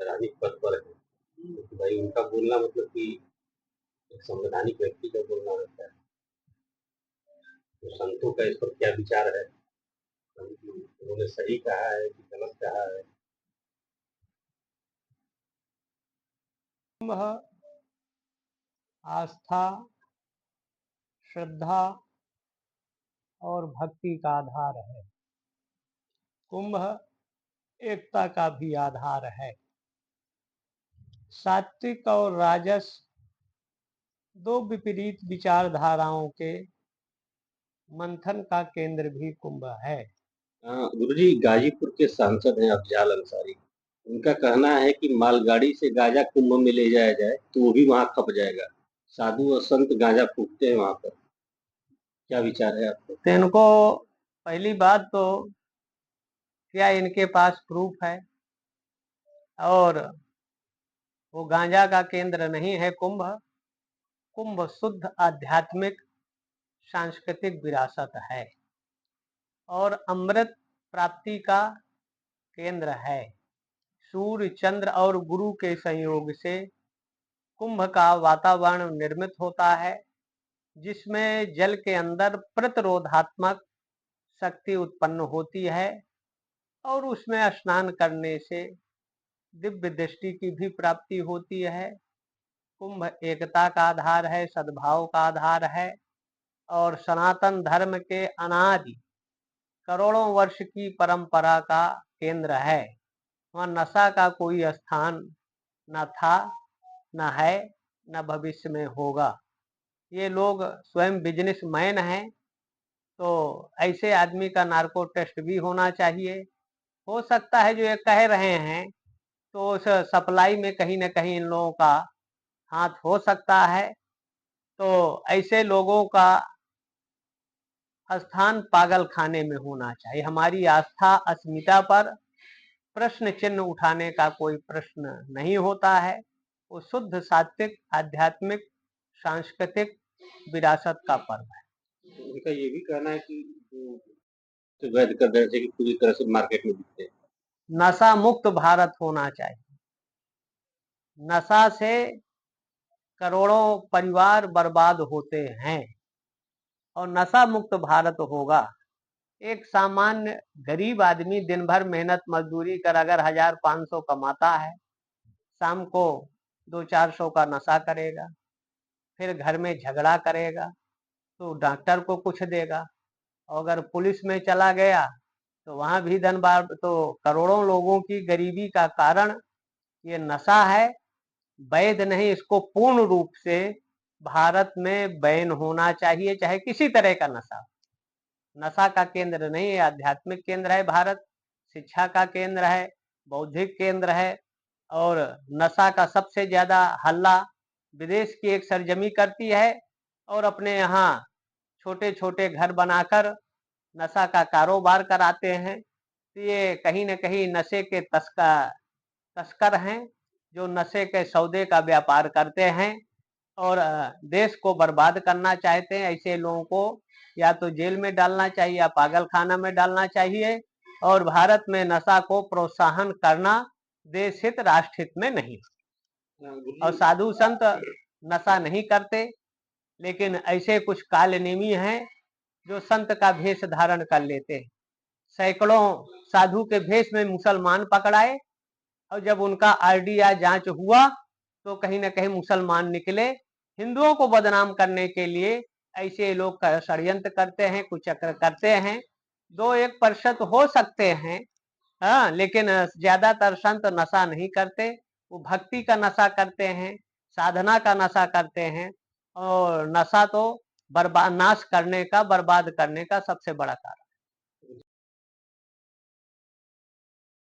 संवैधानिक पद पर है, तो भाई उनका बोलना मतलब कि एक संवैधानिक व्यक्ति का बोलना रहता है। तो संतों का इस पर क्या विचार है, उन्होंने सही कहा है कि गलत कहा है? कुंभ आस्था, श्रद्धा और भक्ति का आधार है। कुंभ एकता का भी आधार है। सात्विक और राजस दो विपरीत विचारधाराओं के मंथन का केंद्र भी कुंभ है। गुरुजी, गाजीपुर के सांसद हैं अफजाल अंसारी, उनका कहना है कि मालगाड़ी से गांजा कुंभ में ले जाया जाए तो वो भी वहां खप जाएगा। साधु और संत गांजा फूकते हैं वहां पर, क्या विचार है आपको? तो इनको पहली बात तो क्या इनके पास प्रूफ है? और वो गांजा का केंद्र नहीं है कुंभ। कुंभ शुद्ध आध्यात्मिक सांस्कृतिक विरासत है और अमृत प्राप्ति का केंद्र है। सूर्य, चंद्र और गुरु के संयोग से कुंभ का वातावरण निर्मित होता है, जिसमें जल के अंदर प्रतिरोधात्मक शक्ति उत्पन्न होती है और उसमें स्नान करने से दिव्य दृष्टि की भी प्राप्ति होती है। कुंभ एकता का आधार है, सद्भाव का आधार है और सनातन धर्म के अनादि करोड़ों वर्ष की परंपरा का केंद्र है। वहाँ नशा का कोई स्थान न था, न है, न भविष्य में होगा। ये लोग स्वयं बिजनेसमैन हैं, तो ऐसे आदमी का नार्को टेस्ट भी होना चाहिए। हो सकता है जो ये कह रहे हैं तो उस सप्लाई में कहीं न कहीं इन लोगों का हाथ हो सकता है। तो ऐसे लोगों का स्थान पागल खाने में होना चाहिए। हमारी आस्था अस्मिता पर प्रश्न चिन्ह उठाने का कोई प्रश्न नहीं होता है। वो शुद्ध सात्विक आध्यात्मिक सांस्कृतिक विरासत का पर्व है। उनका ये भी कहना है कि जो वैध कर देने से पूरी तरह से मार्केट में बिकते हैं। नशा मुक्त भारत होना चाहिए। नशा से करोड़ों परिवार बर्बाद होते हैं और नशा मुक्त भारत होगा। एक सामान्य गरीब आदमी दिन भर मेहनत मजदूरी कर अगर 1500 कमाता है, शाम को 200-400 का नशा करेगा, फिर घर में झगड़ा करेगा तो डॉक्टर को कुछ देगा, और अगर पुलिस में चला गया तो वहां भी धनबाद। तो करोड़ों लोगों की गरीबी का कारण ये नशा है। वैध नहीं, इसको पूर्ण रूप से भारत में बैन होना चाहिए, चाहे किसी तरह का नशा। नशा का केंद्र नहीं है, आध्यात्मिक केंद्र है भारत, शिक्षा का केंद्र है, बौद्धिक केंद्र है। और नशा का सबसे ज्यादा हल्ला विदेश की एक सरजमी करती है और अपने यहाँ छोटे छोटे घर बनाकर नशा का कारोबार कराते हैं। तो ये कहीं न कहीं नशे के तस्कर हैं, जो नशे के सौदे का व्यापार करते हैं और देश को बर्बाद करना चाहते हैं। ऐसे लोगों को या तो जेल में डालना चाहिए या पागल खाना में डालना चाहिए। और भारत में नशा को प्रोत्साहन करना देश हित राष्ट्र हित में नहीं। और साधु संत नशा नहीं करते, लेकिन ऐसे कुछ कालनेमी हैं जो संत का भेष धारण कर लेते हैं। सैकड़ों साधु के भेष में मुसलमान पकड़ाए और जब उनका आरडीआई जांच हुआ तो कहीं न कहीं मुसलमान निकले। हिंदुओं को बदनाम करने के लिए ऐसे लोग षड्यंत्र करते हैं, कुचक्र करते हैं। 2-1% हो सकते हैं, हाँ, लेकिन ज्यादातर संत नशा नहीं करते। वो भक्ति का नशा करते हैं, साधना का नशा करते हैं। और नशा तो बर्बाद, नाश करने का, बर्बाद करने का सबसे बड़ा कारण।